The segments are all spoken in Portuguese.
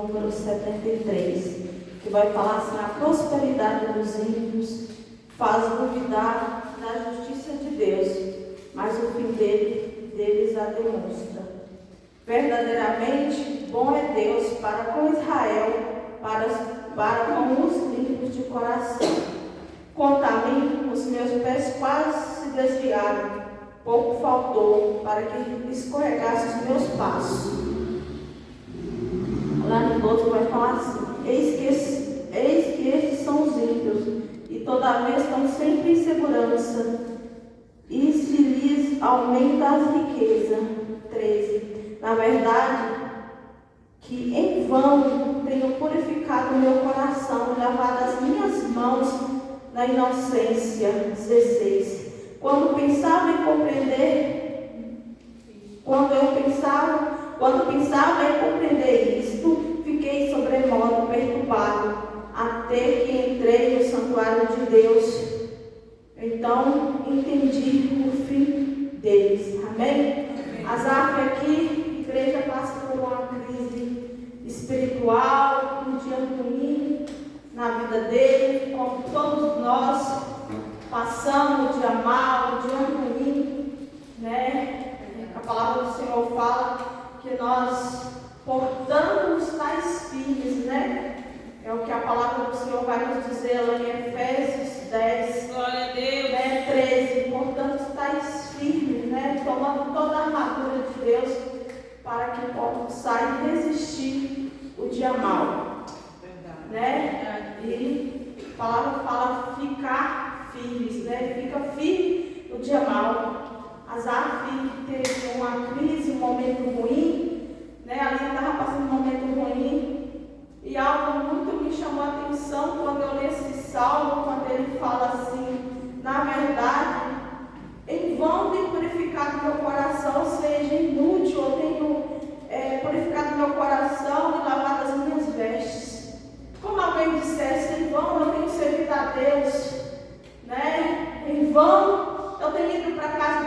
número 73, que vai falar assim: a prosperidade dos ímpios faz duvidar da justiça de Deus, mas o fim deles a demonstra. Verdadeiramente bom é Deus para com Israel, para com os limpos de coração. Quanto a mim, os meus pés quase se desviaram, pouco faltou para que escorregasse os meus passos. Lá no 12 vai falar assim: eis que estes são os ímpios, e todavia estão sempre em segurança, e se lhes aumenta as riquezas. 13. Na verdade, que em vão tenho purificado o meu coração e lavado as minhas mãos na inocência. 16. Quando pensava em compreender isto, fiquei sobremodo perturbado, até que entrei no santuário de Deus. Então entendi o fim deles. Amém? Asaf aqui, igreja, passa por uma crise espiritual, um dia ruim na vida dele, como todos nós passamos, um dia mau, um dia ruim, né? A palavra do Senhor fala que nós portamos tais filhos, né? É o que a palavra do Senhor vai nos dizer lá em Efésios 10, glória a Deus, né, 13. Portanto, estáis firmes, né, tomando toda a armadura de Deus, para que possam resistir o dia mau. verdade, Né? E a palavra fala ficar firmes, né? Fica firme no dia mau. Asaf teve uma crise, um momento ruim, né? Ali estava passando um momento ruim. E algo muito me chamou a atenção quando eu li esse salmo, quando ele fala assim: na verdade, em vão tenho purificado meu coração, ou seja, inútil, eu tenho purificado meu coração e lavado as minhas vestes. Como alguém dissesse: em vão eu tenho servido a Deus, né? Em vão eu tenho ido para a casa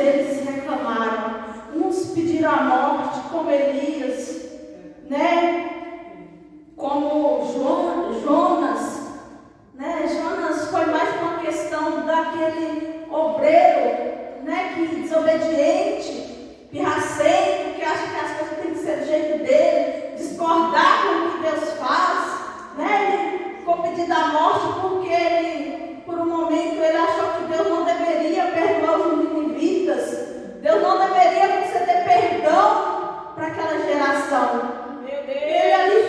eles reclamaram. Uns pediram a morte, como Elias, né? Como Jonas, né? Jonas foi mais uma questão daquele obreiro, né? Que desobediente, pirracento, que acha que as coisas têm que ser do jeito dele, discordar com o que Deus faz, né? Ele ficou pedindo a morte porque ele, por um momento, ele achou que Deus não deveria perdoar os ninivitas. Deus não deveria conceder perdão para aquela geração. Meu Deus. Ele ali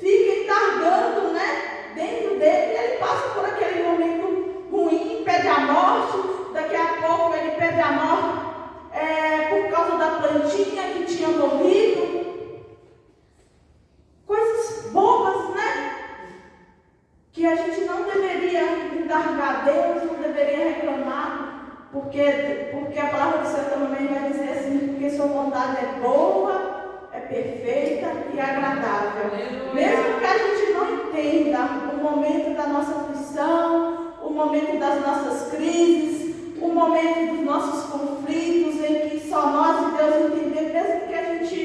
fica entargando, né? Dentro dele, ele passa por aquele momento ruim, pede a morte. Daqui a pouco ele pede a morte por causa da plantinha que tinha morrido. Coisas bobas, né? Que a gente não deveria entargar Deus, não deveria reclamar. Porque a palavra do Senhor também vai dizer assim, porque sua vontade é boa, é perfeita e agradável. Mesmo que a gente não entenda o momento da nossa aflição, o momento das nossas crises, o momento dos nossos conflitos, em que só nós e Deus entendemos, mesmo que a gente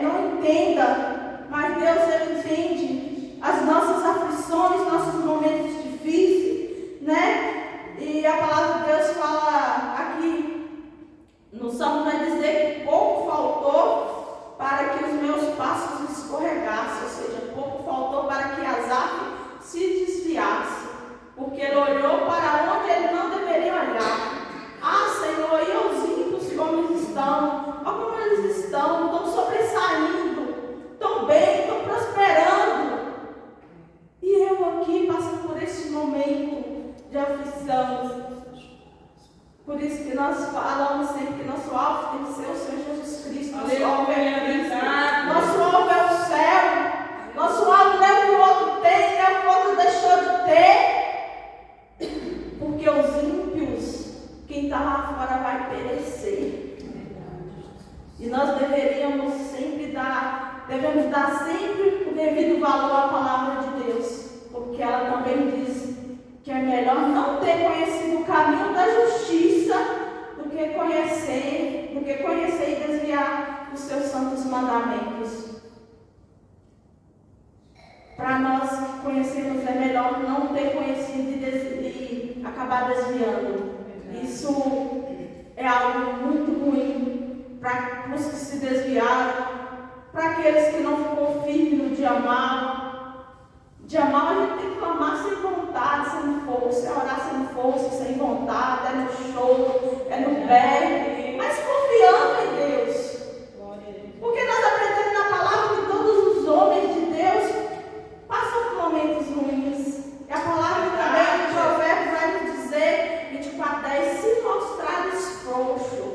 não entenda, mas Deus ele entende as nossas aflições, nossos momentos difíceis, né? E a palavra de Deus fala aqui no Salmo, vai dizer que pouco faltou para que os meus passos escorregassem, ou seja, pouco faltou para que Asaf se desviasse, porque ele olhou para onde ele não deveria olhar. Ah, Senhor, e os ímpios como eles estão? Olha como eles estão sobressaindo, estão bem, estão prosperando. E eu aqui passando por esse momento de aflição. Por isso que nós falamos sempre que nosso alvo tem que ser o Senhor Jesus Cristo. Nosso alvo é Cristo. Nosso alvo é o céu. Nosso alvo não é o que o outro tem, não é o que o outro deixou de ter. Porque os ímpios, quem está lá fora vai perecer. E nós devemos dar sempre o devido valor à palavra de Deus. Porque ela também diz que é melhor não ter conhecido o caminho da justiça do que conhecer e desviar os seus santos mandamentos. Para nós que conhecemos é melhor não ter conhecido e acabar desviando. Isso é algo muito ruim para os que se desviaram, para aqueles que não ficou firme no dia mal. Dia mal a gente tem que clamar sem vontade, sem força, é orar sem força, sem vontade, é no choro, é no berro, mas confiando em Deus. Porque nós aprendemos na palavra que todos os homens de Deus passam por momentos ruins. E a palavra também de Provérbios vai nos dizer, 24:10, se mostrares frouxo,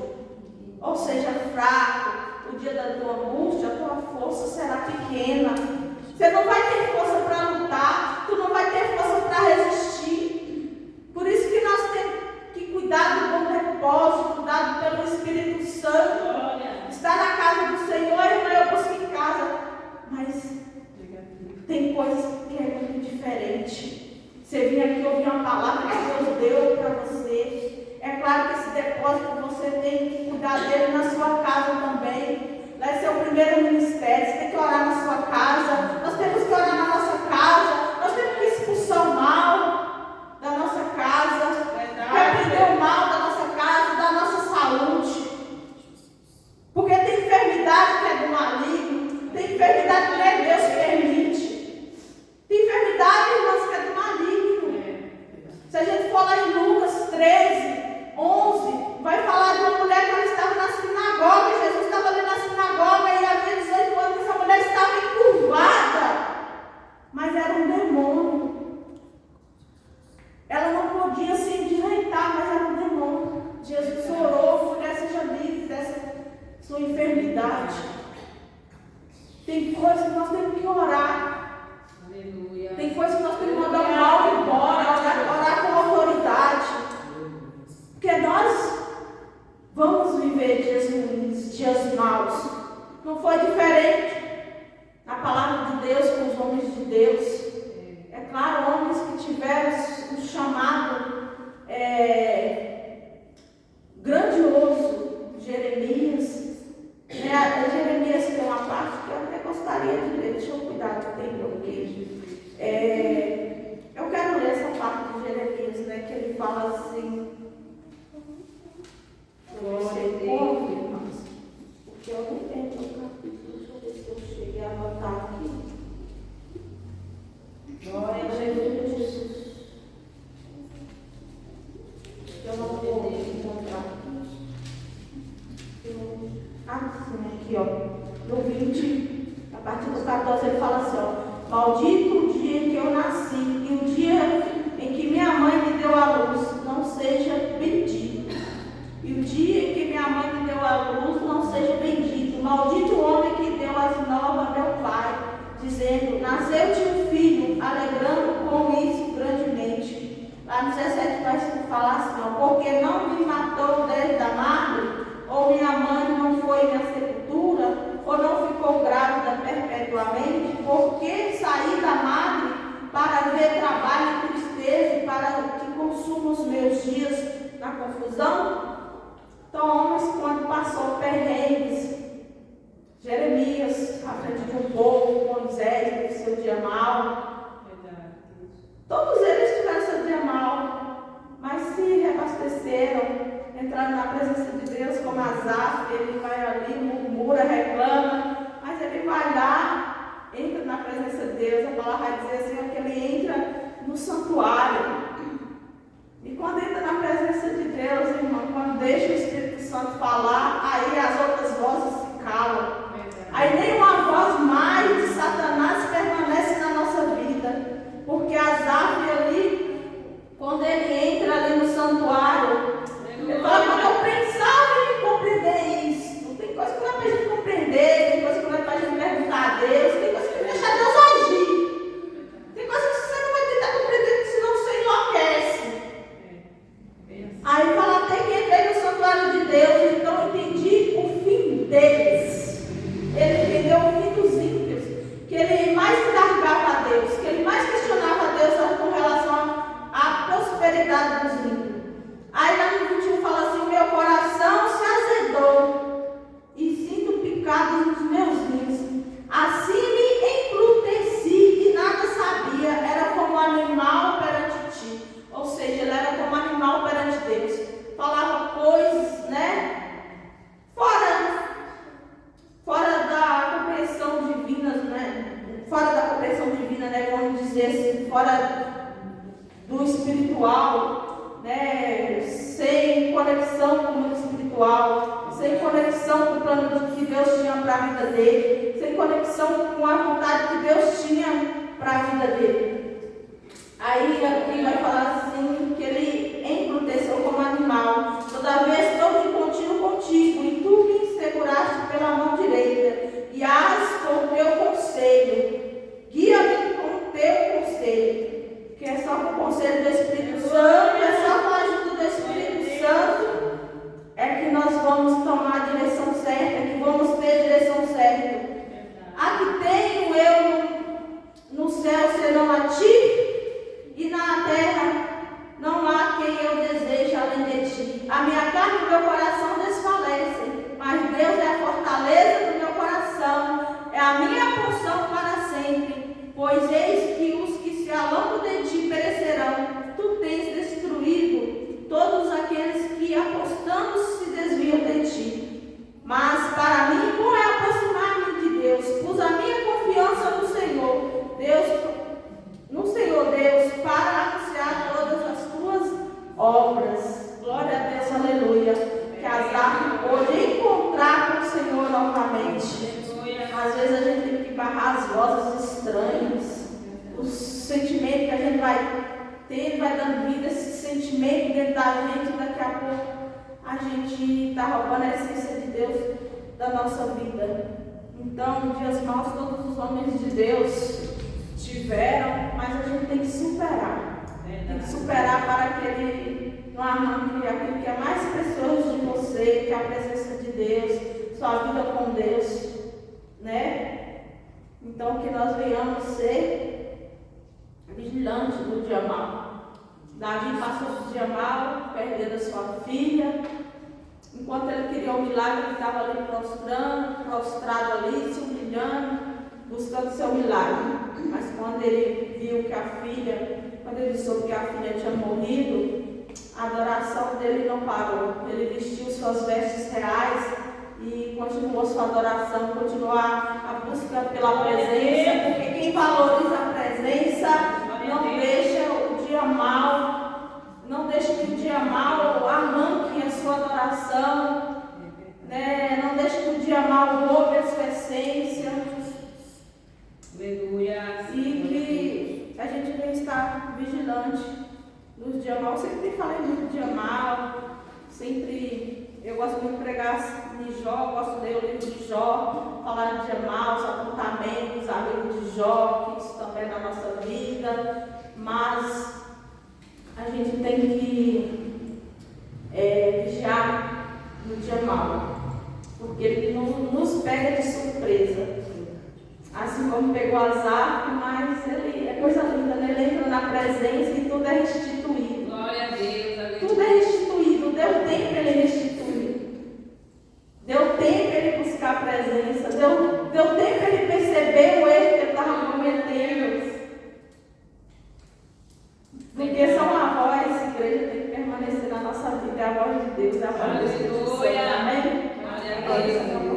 ou seja, fraco, o dia da tua angústia, a tua força será pequena. Você não vai ter força para lutar, tu não vai ter força para resistir. Por isso que nós temos que cuidar do bom depósito, cuidado pelo Espírito Santo. Estar na casa do Senhor e não eu busco em casa. Mas tem coisas que é muito diferente. Você vinha aqui ouvir uma palavra que Deus deu para você. É claro que esse depósito você tem que cuidar dele na sua casa também. Vai ser o primeiro ministério, você tem que orar na sua casa, nós temos que orar na nossa casa, nós temos que expulsar o mal da nossa casa, repreender o mal da nossa casa, da nossa saúde. Porque tem enfermidade que é do maligno, tem enfermidade que nem Deus permite. Tem enfermidade, irmãos, que é do maligno. Se a gente for lá em Lucas 13:11, vai falar de uma mulher que ela estava na sinagoga, Jesus estava ali na sinagoga e havia 18 anos que essa mulher estava encurvada, mas era um demônio. Ela não podia se endireitar, mas era um demônio. Jesus orou, mulher, seja livre dessa sua enfermidade. Tem coisas que nós temos que orar. Aleluia. Tem coisas que nós temos que mandar o mal embora, orar com autoridade. Porque nós vamos viver dias ruins, dias maus. Não foi diferente na palavra de Deus com os homens de Deus. É claro, homens que tiveram um chamado Eu não vou encontrar. Aqui, ó. No 20, a partir do 14, ele fala assim, ó. Maldito o dia em que eu nasci e o dia em que minha mãe me deu à luz, não seja bendito. E o dia em que minha mãe me deu à luz, não seja bendito. Maldito o homem que deu as novas a meu pai, dizendo, nasceu-te um filho, alegrando com isso grandemente. Lá no 17 vai falar assim, ó, porque não me matou desde a madre, ou minha mãe não foi minha sepultura, ou não ficou grávida perpetuamente, porque saí da madre para ver trabalho e tristeza, para que consuma os meus dias na confusão? Então, homens, quando passou perrengues, Jeremias, à frente de um povo, Moisés, teve seu dia mal. Todos eles tiveram seu dia mal, mas se reabasteceram, entraram na presença de Deus, como Asaf. Ele vai ali, murmura, reclama, mas ele vai lá, entra na presença de Deus. A palavra vai dizer assim, que ele entra no santuário. E quando entra na presença de Deus, irmão, quando deixa o Espírito Santo falar, aí as outras vozes se calam. Aí nenhuma voz mais de Satanás permanece na nossa vida. Porque Asaf ali, quando ele entra ali no santuário, ele fala, quando eu pensava em compreender isso, tem coisa que não é para a gente compreender, tem coisa que não é para a gente perguntar a Deus, tem coisa que deixa Deus agir. Tem coisa que você não vai tentar compreender, senão você enlouquece. Aí fala, até que entrei no santuário de Deus, então entendi o fim deles. Ele entendeu o fim dos ímpios, que ele mais largava a Deus, que ele mais questionava a Deus com relação à prosperidade dos ímpios. Aí lá no 21 fala assim, meu coração se azedou e sinto picados nos meus rins. Assim me embruteci e nada sabia, era como animal perante ti. Ou seja, ele era como animal perante Deus. Falava coisas, né? Fora da compreensão divina, né? Fora da compreensão divina, né? Vamos dizer assim, fora do espiritual, né? Sem conexão com o mundo espiritual, sem conexão com o plano que Deus tinha para a vida dele, sem conexão com a vontade que Deus tinha para a vida dele. Aí aqui vai falar assim, que ele embruteceu como animal. Todavia estou de contínuo contigo, e tu me seguraste pela mão direita, e as com o teu conselho. Guia-me com o teu conselho, que é só com o conselho do Espírito Santo, é só com a ajuda do Espírito Santo, é que nós vamos tomar a direção certa, é que vamos ter a direção certa. A que tenho eu no céu senão a ti, e na terra não há quem eu deseje além de ti. A minha carne e o meu coração desfalecem, mas Deus é a fortaleza do meu coração, é a minha porção para sempre. Pois eis que os que se alongam de ti perecerão. Tu tens destruído todos aqueles que apostando se desviam de ti. Mas para mim bom é aproximar-me de Deus. Pus a minha confiança no Senhor, Deus, para anunciar todas as tuas obras. Glória a Deus, aleluia. Que Asaf pôde encontrar com o Senhor novamente. Às vezes a gente tem que barrar as vozes estranhas, os sentimentos que a gente vai tendo, vai dando vida, esse sentimento dentro da gente, daqui a pouco a gente está roubando a essência de Deus da nossa vida. Então, dias maus todos os homens de Deus tiveram, mas a gente tem que superar. Tem que superar para que ele não arranque aquilo que é mais precioso de você, que é a presença de Deus, sua vida com Deus, né? Então, que nós venhamos ser vigilantes no dia mau. Davi passou o dia mau, perdendo a sua filha. Enquanto ele queria um milagre, ele estava ali prostrado ali, se humilhando, buscando seu milagre. Mas quando ele viu que a filha, quando ele soube que a filha tinha morrido, a adoração dele não parou. Ele vestiu suas vestes reais e continuou sua adoração, continuou a busca pela presença, porque quem valoriza a presença não deixa o dia mau, não deixa que o dia mau gosto muito de pregar de Jó, gosto de ler o livro de Jó, falar de Amar, os apontamentos, amigos de Jó, que isso também é na nossa vida, mas a gente tem que vigiar no dia mau, porque ele nos pega de surpresa. Assim como pegou Asaf, mas ele é coisa linda, né? Ele entra na presença e tudo é restituído. Glória a Deus, aleluia. Tudo é restituído, deu tempo para ele restituir. Deu tempo para ele buscar a presença, deu tempo para ele perceber o erro que ele estava cometendo. Porque são a voz, igreja tem que permanecer na nossa vida, é a voz de Deus, é a voz do Espírito Santo. Amém? Glória a Deus.